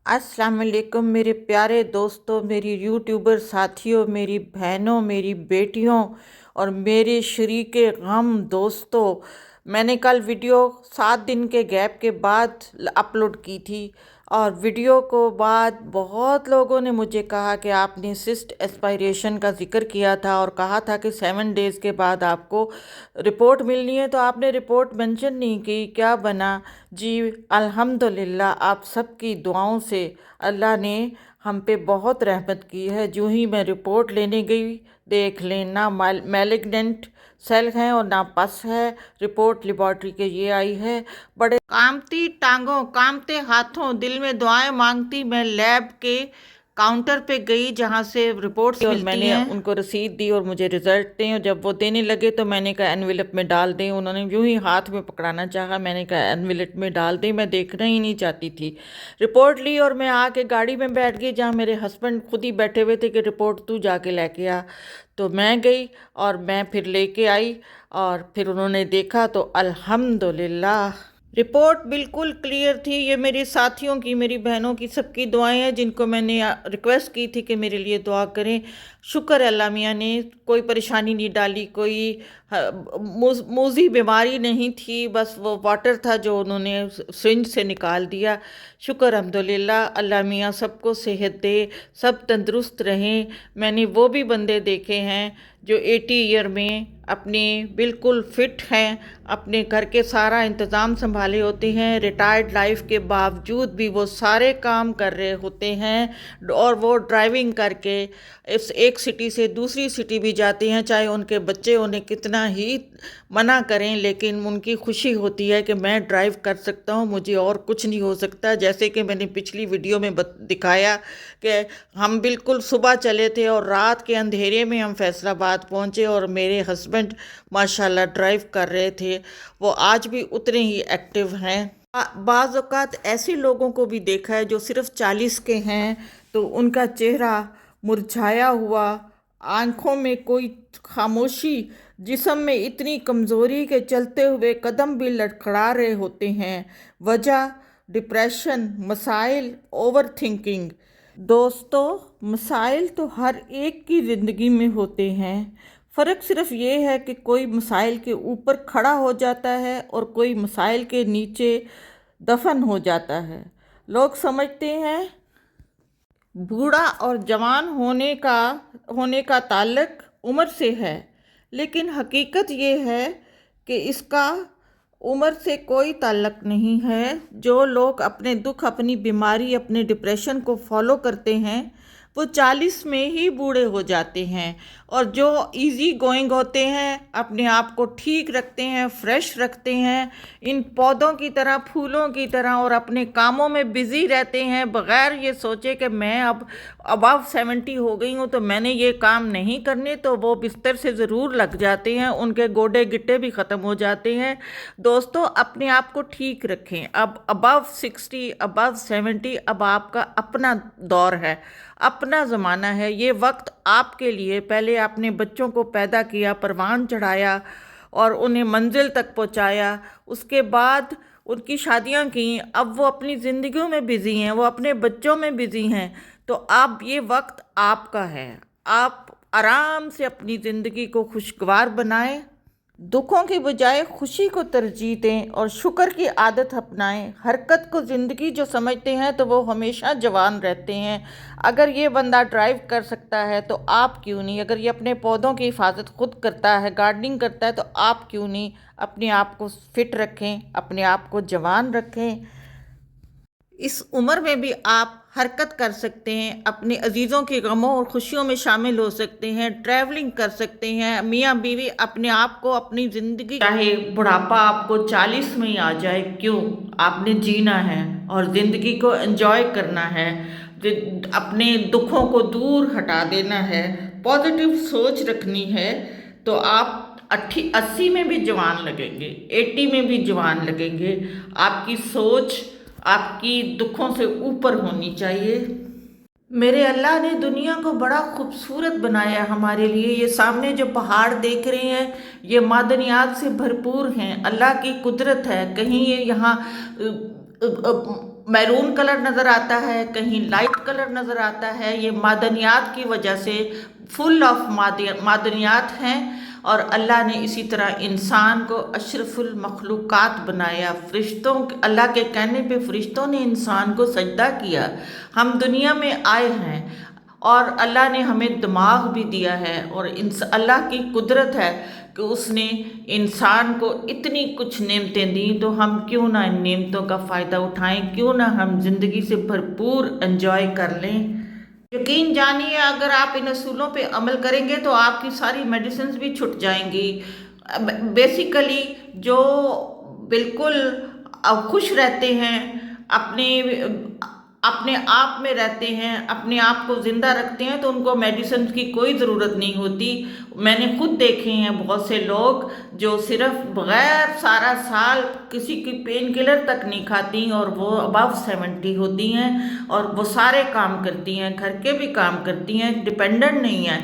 अस्सलाम वालेकुम मेरे प्यारे दोस्तों, मेरी यूट्यूबर साथियों, मेरी बहनों, मेरी बेटियों और मेरे शरीके गम दोस्तों। मैंने कल वीडियो 7 दिन के गैप के बाद अपलोड की थी और वीडियो को बाद बहुत लोगों ने मुझे कहा कि आपने सिस्ट एस्पायरेशन का जिक्र किया था और कहा था कि 7 डेज़ के बाद आपको रिपोर्ट मिलनी है, तो आपने रिपोर्ट मेंशन नहीं की, क्या बना? जी अल्हम्दुलिल्लाह, आप सबकी दुआओं से अल्लाह ने हम पे बहुत रहमत की है। जो ही मैं रिपोर्ट लेने गई, देख लें ना मैलिग्नेंट सेल हैं और ना पस है। रिपोर्ट लेबॉर्ट्री के ये आई है। बड़े कामती टांगों कामते हाथों दिल में दुआएं मांगती मैं लैब के काउंटर पे गई जहाँ से रिपोर्ट्स और मैंने उनको रसीद दी और मुझे रिजल्ट दें। और जब वो देने लगे तो मैंने कहा एनवेलप में डाल दें। उन्होंने यूं ही हाथ में पकड़ाना चाहा, मैंने कहा एनवेलप में डाल दें, मैं देखना ही नहीं चाहती थी। रिपोर्ट ली और मैं आके गाड़ी में बैठ गई जहाँ मेरे हस्बैंड खुद ही बैठे हुए थे कि रिपोर्ट तू जाके लेके आ। तो मैं गई और मैं फिर लेके आई और फिर उन्होंने देखा तो अल्हम्दुलिल्लाह रिपोर्ट बिल्कुल क्लियर थी। ये मेरी साथियों की, मेरी बहनों की, सबकी दुआएं हैं जिनको मैंने रिक्वेस्ट की थी कि मेरे लिए दुआ करें। शुक्र है अल्लाह मियाँ ने कोई परेशानी नहीं डाली, कोई मूजी बीमारी नहीं थी, बस वो वाटर था जो उन्होंने सिरिंज से निकाल दिया। शुक्र अल्हम्दुलिल्लाह, अल्लाह मियाँ सबको सेहत दे, सब तंदुरुस्त रहें। मैंने वो भी बंदे देखे हैं जो 80 ईयर में अपने बिल्कुल फिट हैं, अपने घर के सारा इंतज़ाम संभाले होते हैं, रिटायर्ड लाइफ के बावजूद भी वो सारे काम कर रहे होते हैं और वो ड्राइविंग करके इस एक सिटी से दूसरी सिटी भी जाते हैं, चाहे उनके बच्चे उन्हें कितना ही मना करें, लेकिन उनकी खुशी होती है कि मैं ड्राइव कर सकता हूँ, मुझे और कुछ नहीं हो सकता। जैसे कि मैंने पिछली वीडियो में दिखाया कि हम बिल्कुल सुबह चले थे और रात के अंधेरे में हम फैसलाबाद पहुँचे और मेरे हस्बैंड माशाल्लाह ड्राइव कर रहे थे। वो आज भी उतने ही एक्टिव हैं। बाज़ औक़ात ऐसे लोगों को भी देखा है जो सिर्फ 40 के हैं तो उनका चेहरा मुरझाया हुआ, आंखों में कोई खामोशी, जिस्म में इतनी कमज़ोरी के चलते हुए कदम भी लड़खड़ा रहे होते हैं। वजह डिप्रेशन, मसाइल, ओवर थिंकिंग। दोस्तों, मसाइल तो हर एक की ज़िंदगी में होते हैं। फ़र्क सिर्फ ये है कि कोई मसाइल के ऊपर खड़ा हो जाता है और कोई मसाइल के नीचे दफन हो जाता है। लोग समझते हैं बूढ़ा और जवान होने का ताल्लुक उम्र से है, लेकिन हकीकत ये है कि इसका उम्र से कोई ताल्लुक नहीं है। जो लोग अपने दुख, अपनी बीमारी, अपने डिप्रेशन को फॉलो करते हैं वो 40 में ही बूढ़े हो जाते हैं, और जो इजी गोइंग होते हैं, अपने आप को ठीक रखते हैं, फ्रेश रखते हैं, इन पौधों की तरह, फूलों की तरह, और अपने कामों में बिज़ी रहते हैं बग़ैर ये सोचे कि मैं अब अबव 70 हो गई हूँ तो मैंने ये काम नहीं करने, तो वो बिस्तर से ज़रूर लग जाते हैं, उनके गोडे गिट्टे भी ख़त्म हो जाते हैं। दोस्तों, अपने आप को ठीक रखें। अब अबव 60, अबव 70 अब आपका अपना दौर है, अपना ज़माना है। ये वक्त आपके लिए, पहले आपने बच्चों को पैदा किया, परवान चढ़ाया और उन्हें मंजिल तक पहुंचाया, उसके बाद उनकी शादियां की, अब वो अपनी ज़िंदगियों में बिज़ी हैं, वो अपने बच्चों में बिज़ी हैं। तो अब ये वक्त आपका है, आप आराम से अपनी ज़िंदगी को खुशगवार बनाएं, दुखों की बजाय खुशी को तरजीह दें और शुक्र की आदत अपनाएं। हरकत को ज़िंदगी जो समझते हैं तो वो हमेशा जवान रहते हैं। अगर ये बंदा ड्राइव कर सकता है तो आप क्यों नहीं? अगर ये अपने पौधों की हिफाजत खुद करता है, गार्डनिंग करता है, तो आप क्यों नहीं? अपने आप को फिट रखें, अपने आप को जवान रखें। इस उम्र में भी आप हरकत कर सकते हैं, अपने अजीज़ों के गमों और खुशियों में शामिल हो सकते हैं, ट्रैवलिंग कर सकते हैं। मियाँ बीवी अपने आप को, अपनी ज़िंदगी, चाहे बुढ़ापा आपको 40 में ही आ जाए, क्यों, आपने जीना है और ज़िंदगी को एंजॉय करना है, अपने दुखों को दूर हटा देना है, पॉजिटिव सोच रखनी है, तो आप 80 में भी जवान लगेंगे, 80 में भी जवान लगेंगे। आपकी सोच आपकी दुखों से ऊपर होनी चाहिए। मेरे अल्लाह ने दुनिया को बड़ा खूबसूरत बनाया हमारे लिए। ये सामने जो पहाड़ देख रहे हैं ये मादनियात से भरपूर हैं, अल्लाह की कुदरत है। कहीं ये यहाँ میرون کلر نظر آتا ہے، کہیں لائٹ کلر نظر آتا ہے۔ یہ معدنیات کی وجہ سے فل آف معدنیات ہیں، اور اللہ نے اسی طرح انسان کو اشرف المخلوقات بنایا۔ اللہ کے کہنے پہ فرشتوں نے انسان کو سجدہ کیا۔ ہم دنیا میں آئے ہیں اور اللہ نے ہمیں دماغ بھی دیا ہے، اور اللہ کی قدرت ہے کہ اس نے انسان کو اتنی کچھ نعمتیں دیں، تو ہم کیوں نہ ان نعمتوں کا فائدہ اٹھائیں، کیوں نہ ہم زندگی سے بھرپور انجوائے کر لیں۔ یقین جانیے اگر آپ ان اصولوں پہ عمل کریں گے تو آپ کی ساری میڈیسنز بھی چھٹ جائیں گی۔ بیسیکلی جو بالکل خوش رہتے ہیں، اپنے آپ میں رہتے ہیں، اپنے آپ کو زندہ رکھتے ہیں، تو ان کو میڈیسن کی کوئی ضرورت نہیں ہوتی۔ میں نے خود دیکھے ہیں بہت سے لوگ جو صرف بغیر سارا سال کسی کی پین کلر تک نہیں کھاتی، اور وہ ابو 70 ہوتی ہیں، اور وہ سارے کام کرتی ہیں، گھر کے بھی کام کرتی ہیں، ڈپینڈنٹ نہیں ہیں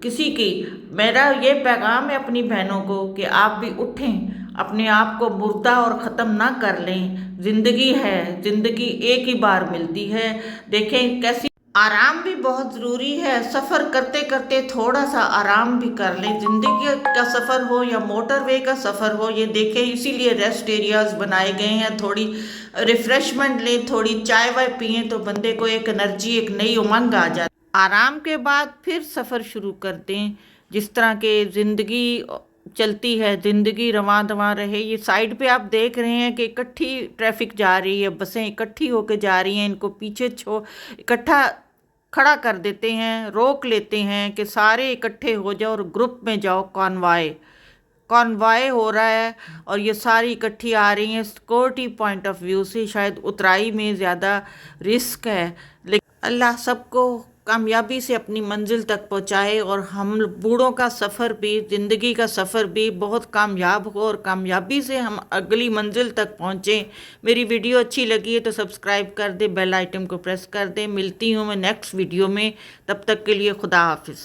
کسی کی۔ میرا یہ پیغام ہے اپنی بہنوں کو کہ آپ بھی اٹھیں، اپنے آپ کو مردہ اور ختم نہ کر لیں۔ زندگی ہے، زندگی ایک ہی بار ملتی ہے۔ دیکھیں کیسی آرام بھی بہت ضروری ہے، سفر کرتے کرتے تھوڑا سا آرام بھی کر لیں۔ زندگی کا سفر ہو یا موٹر وے کا سفر ہو، یہ دیکھیں اسی لیے ریسٹ ایریاز بنائے گئے ہیں۔ تھوڑی ریفریشمنٹ لیں، تھوڑی چائے وائے پئیں، تو بندے کو ایک انرجی، ایک نئی امنگ آ جاتی۔ آرام کے بعد پھر سفر شروع کر دیں، جس طرح کہ زندگی چلتی ہے، زندگی رواں دواں رہے۔ یہ سائیڈ پہ آپ دیکھ رہے ہیں کہ اکٹھی ٹریفک جا رہی ہے، بسیں اکٹھی ہو کے جا رہی ہیں، ان کو پیچھے اکٹھا کھڑا کر دیتے ہیں، روک لیتے ہیں کہ سارے اکٹھے ہو جاؤ اور گروپ میں جاؤ۔ کانوائے ہو رہا ہے، اور یہ ساری اکٹھی آ رہی ہیں۔ سیکورٹی پوائنٹ آف ویو سے شاید اترائی میں زیادہ رسک ہے، لیکن اللہ سب کو کامیابی سے اپنی منزل تک پہنچائے، اور ہم بوڑھوں کا سفر بھی، زندگی کا سفر بھی بہت کامیاب ہو، اور کامیابی سے ہم اگلی منزل تک پہنچیں۔ میری ویڈیو اچھی لگی ہے تو سبسکرائب کر دیں، بیل آئٹم کو پریس کر دیں۔ ملتی ہوں میں نیکسٹ ویڈیو میں، تب تک کے لیے خدا حافظ۔